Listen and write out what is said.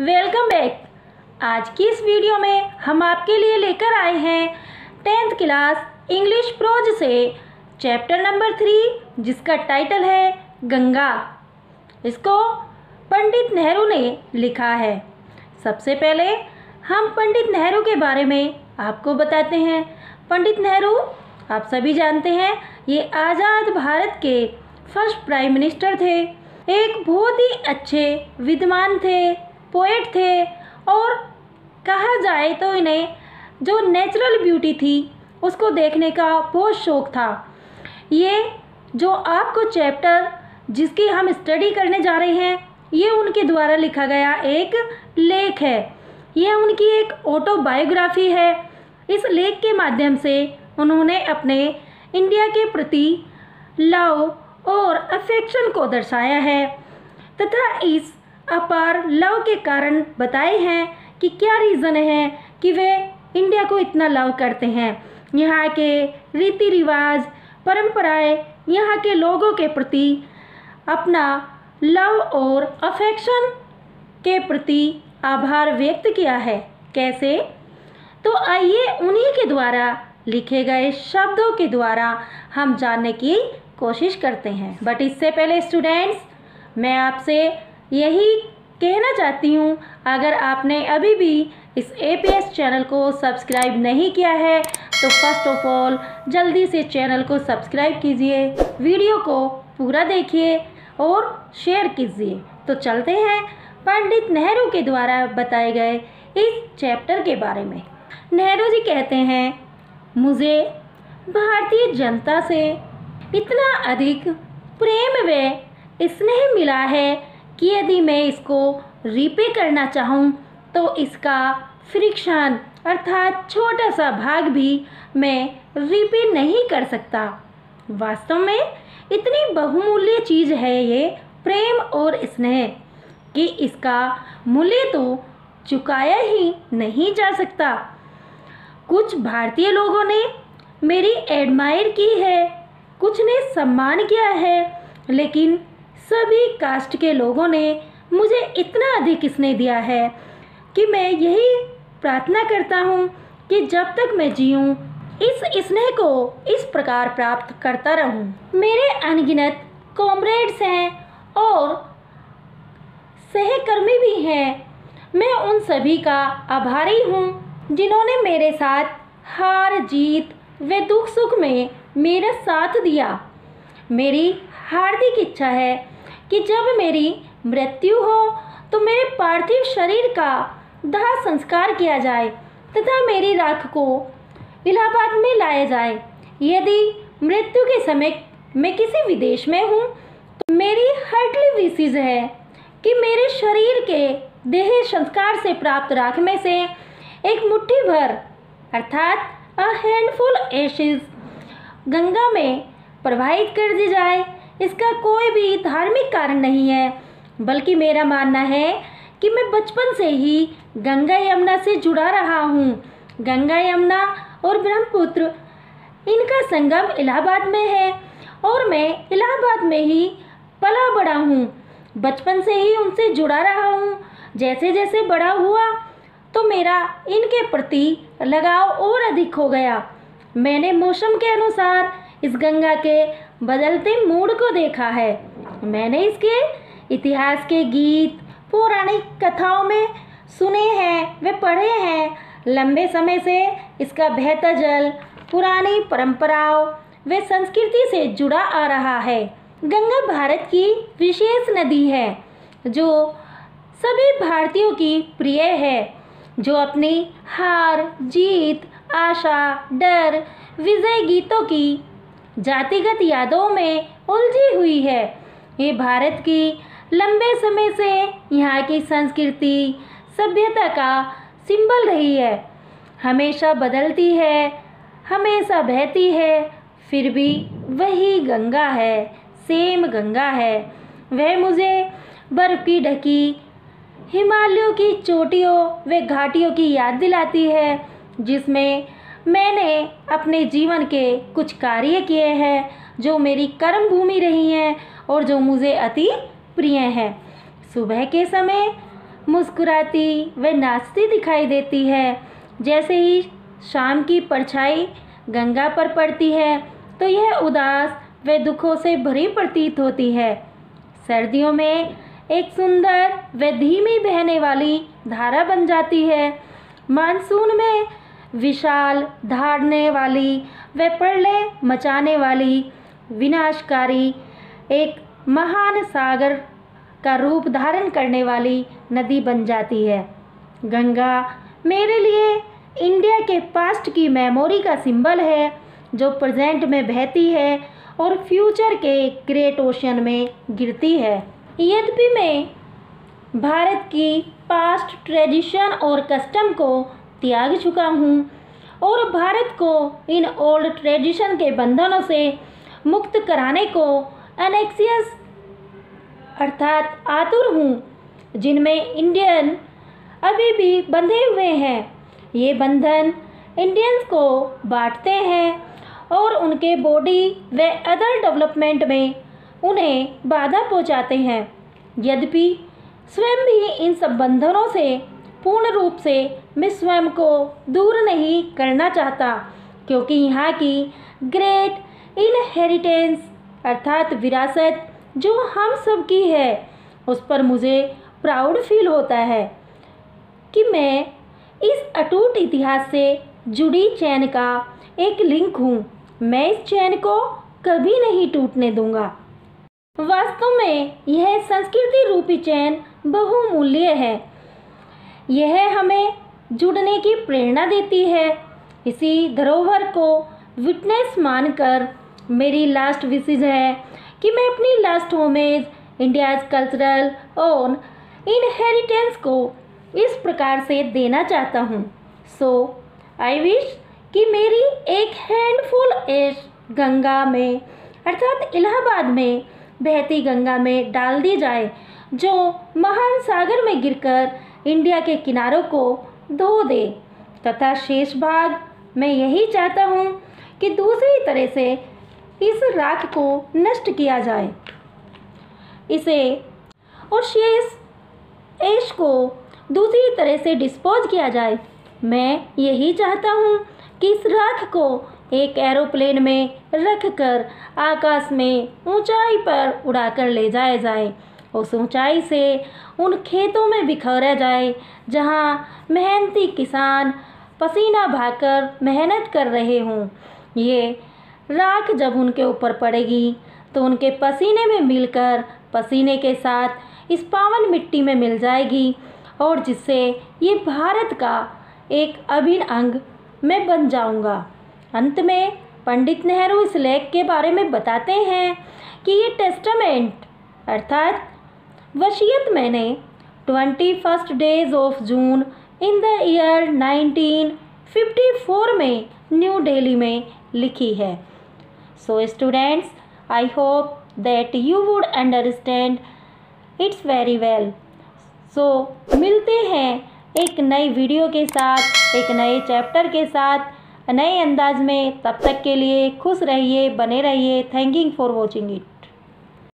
Welcome back. आज की इस वीडियो में हम आपके लिए लेकर आए हैं 10th क्लास इंग्लिश प्रोज से चैप्टर नंबर 3, जिसका टाइटल है गंगा। इसको पंडित नेहरू ने लिखा है। सबसे पहले हम पंडित नेहरू के बारे में आपको बताते हैं। पंडित नेहरू आप सभी जानते हैं, ये आज़ाद भारत के फर्स्ट प्राइम मिनिस्टर थे। एक बहुत ही अच्छे विद्वान थे, पोएट थे, और कहा जाए तो इन्हें जो नेचुरल ब्यूटी थी उसको देखने का बहुत शौक़ था। ये जो आपको चैप्टर जिसकी हम स्टडी करने जा रहे हैं, ये उनके द्वारा लिखा गया एक लेख है। ये उनकी एक ऑटोबायोग्राफी है। इस लेख के माध्यम से उन्होंने अपने इंडिया के प्रति लव और अफेक्शन को दर्शाया है तथा इस अपार लव के कारण बताए हैं कि क्या रीज़न है कि वे इंडिया को इतना लव करते हैं। यहाँ के रीति रिवाज, परंपराएं, यहाँ के लोगों के प्रति अपना लव और अफेक्शन के प्रति आभार व्यक्त किया है। कैसे? तो आइए उन्हीं के द्वारा लिखे गए शब्दों के द्वारा हम जानने की कोशिश करते हैं। बट इससे पहले स्टूडेंट्स, मैं आपसे यही कहना चाहती हूँ, अगर आपने अभी भी इस APS चैनल को सब्सक्राइब नहीं किया है तो फर्स्ट ऑफ ऑल जल्दी से चैनल को सब्सक्राइब कीजिए, वीडियो को पूरा देखिए और शेयर कीजिए। तो चलते हैं पंडित नेहरू के द्वारा बताए गए इस चैप्टर के बारे में। नेहरू जी कहते हैं, मुझे भारतीय जनता से इतना अधिक प्रेम व स्नेह मिला है कि यदि मैं इसको रीपे करना चाहूँ तो इसका फ्रिक्शन अर्थात छोटा सा भाग भी मैं रीपे नहीं कर सकता। वास्तव में इतनी बहुमूल्य चीज़ है ये प्रेम और स्नेह कि इसका मूल्य तो चुकाया ही नहीं जा सकता। कुछ भारतीय लोगों ने मेरी एडमायर की है, कुछ ने सम्मान किया है, लेकिन सभी कास्ट के लोगों ने मुझे इतना अधिक स्नेह दिया है कि मैं यही प्रार्थना करता हूँ कि जब तक मैं जीऊँ इस स्नेह को इस प्रकार प्राप्त करता रहूँ। मेरे अनगिनत कॉमरेड्स हैं और सहकर्मी भी हैं। मैं उन सभी का आभारी हूँ जिन्होंने मेरे साथ हार जीत व दुख सुख में मेरा साथ दिया। मेरी हार्दिक इच्छा है कि जब मेरी मृत्यु हो तो मेरे पार्थिव शरीर का दाह संस्कार किया जाए तथा मेरी राख को इलाहाबाद में लाया जाए। यदि मृत्यु के समय मैं किसी विदेश में हूँ तो मेरी हार्टली विशेष है कि मेरे शरीर के देह संस्कार से प्राप्त राख में से एक मुट्ठी भर अर्थात अ हैंडफुल एशेज गंगा में प्रवाहित कर दी जाए। इसका कोई भी धार्मिक कारण नहीं है, बल्कि मेरा मानना है कि मैं बचपन से ही गंगा यमुना से जुड़ा रहा हूँ। गंगा यमुना और ब्रह्मपुत्र इनका संगम इलाहाबाद में है और मैं इलाहाबाद में ही पला बड़ा हूँ। बचपन से ही उनसे जुड़ा रहा हूँ। जैसे जैसे बड़ा हुआ तो मेरा इनके प्रति लगाव और अधिक हो गया। मैंने मौसम के अनुसार इस गंगा के बदलते मूड को देखा है। मैंने इसके इतिहास के गीत पौराणिक कथाओं में सुने हैं वे पढ़े हैं। लंबे समय से इसका बहता जल पुरानी परंपराओं व संस्कृति से जुड़ा आ रहा है। गंगा भारत की विशेष नदी है जो सभी भारतीयों की प्रिय है, जो अपनी हार जीत, आशा, डर, विजय गीतों की जातिगत यादों में उलझी हुई है। ये भारत की लंबे समय से यहाँ की संस्कृति सभ्यता का सिंबल रही है। हमेशा बदलती है, हमेशा बहती है, फिर भी वही गंगा है, सेम गंगा है। वह मुझे बर्फ़ की ढकी हिमालयों की चोटियों व घाटियों की याद दिलाती है, जिसमें मैंने अपने जीवन के कुछ कार्य किए हैं जो मेरी कर्म भूमि रही हैं और जो मुझे अति प्रिय हैं। सुबह के समय मुस्कुराती व नाचती दिखाई देती है। जैसे ही शाम की परछाई गंगा पर पड़ती है तो यह उदास व दुखों से भरी प्रतीत होती है। सर्दियों में एक सुंदर व धीमी बहने वाली धारा बन जाती है। मानसून में विशाल धारने वाली व प्रलय मचाने वाली विनाशकारी एक महान सागर का रूप धारण करने वाली नदी बन जाती है। गंगा मेरे लिए इंडिया के पास्ट की मेमोरी का सिंबल है, जो प्रेजेंट में बहती है और फ्यूचर के ग्रेट ओशन में गिरती है। यद्यपि मैं भारत की पास्ट ट्रेडिशन और कस्टम को त्याग चुका हूँ और भारत को इन ओल्ड ट्रेडिशन के बंधनों से मुक्त कराने को एनेक्सियस अर्थात आतुर हूँ, जिनमें इंडियन अभी भी बंधे हुए हैं। ये बंधन इंडियंस को बांटते हैं और उनके बॉडी व अदर डेवलपमेंट में उन्हें बाधा पहुंचाते हैं। यद्यपि स्वयं भी इन सब बंधनों से पूर्ण रूप से मैं स्वयं को दूर नहीं करना चाहता, क्योंकि यहाँ की ग्रेट इनहेरिटेंस अर्थात विरासत जो हम सब की है, उस पर मुझे प्राउड फील होता है कि मैं इस अटूट इतिहास से जुड़ी चैन का एक लिंक हूँ। मैं इस चैन को कभी नहीं टूटने दूंगा। वास्तव में यह संस्कृति रूपी चैन बहुमूल्य है। यह हमें जुड़ने की प्रेरणा देती है। इसी धरोहर को विटनेस मानकर मेरी लास्ट विशेज है कि मैं अपनी लास्ट होमेज इंडियाज कल्चरल और इनहेरिटेंस को इस प्रकार से देना चाहता हूँ। सो आई विश कि मेरी एक हैंडफुल एश गंगा में अर्थात इलाहाबाद में बहती गंगा में डाल दी जाए, जो महान सागर में गिरकर इंडिया के किनारों को धो दे, तथा शेष भाग मैं यही चाहता हूँ कि दूसरी तरह से इस राख को नष्ट किया जाए, इसे और शेष ऐश को दूसरी तरह से डिस्पोज किया जाए। मैं यही चाहता हूँ कि इस राख को एक एरोप्लेन में रखकर आकाश में ऊंचाई पर उड़ाकर ले जाया जाए। उस ऊंचाई से उन खेतों में बिखरा जाए जहाँ मेहनती किसान पसीना बहाकर मेहनत कर रहे हों। ये राख जब उनके ऊपर पड़ेगी तो उनके पसीने में मिलकर पसीने के साथ इस पावन मिट्टी में मिल जाएगी, और जिससे ये भारत का एक अभिन्न अंग मैं बन जाऊंगा। अंत में पंडित नेहरू इस लेख के बारे में बताते हैं कि ये टेस्टामेंट अर्थात वसीयत मैंने 21 days of June in the year 1954 में न्यू दिल्ली में लिखी है। So students, I hope that you would understand it's very well. So मिलते हैं एक नई वीडियो के साथ, एक नए चैप्टर के साथ, नए अंदाज में। तब तक के लिए खुश रहिए, बने रहिए। Thank you for watching it.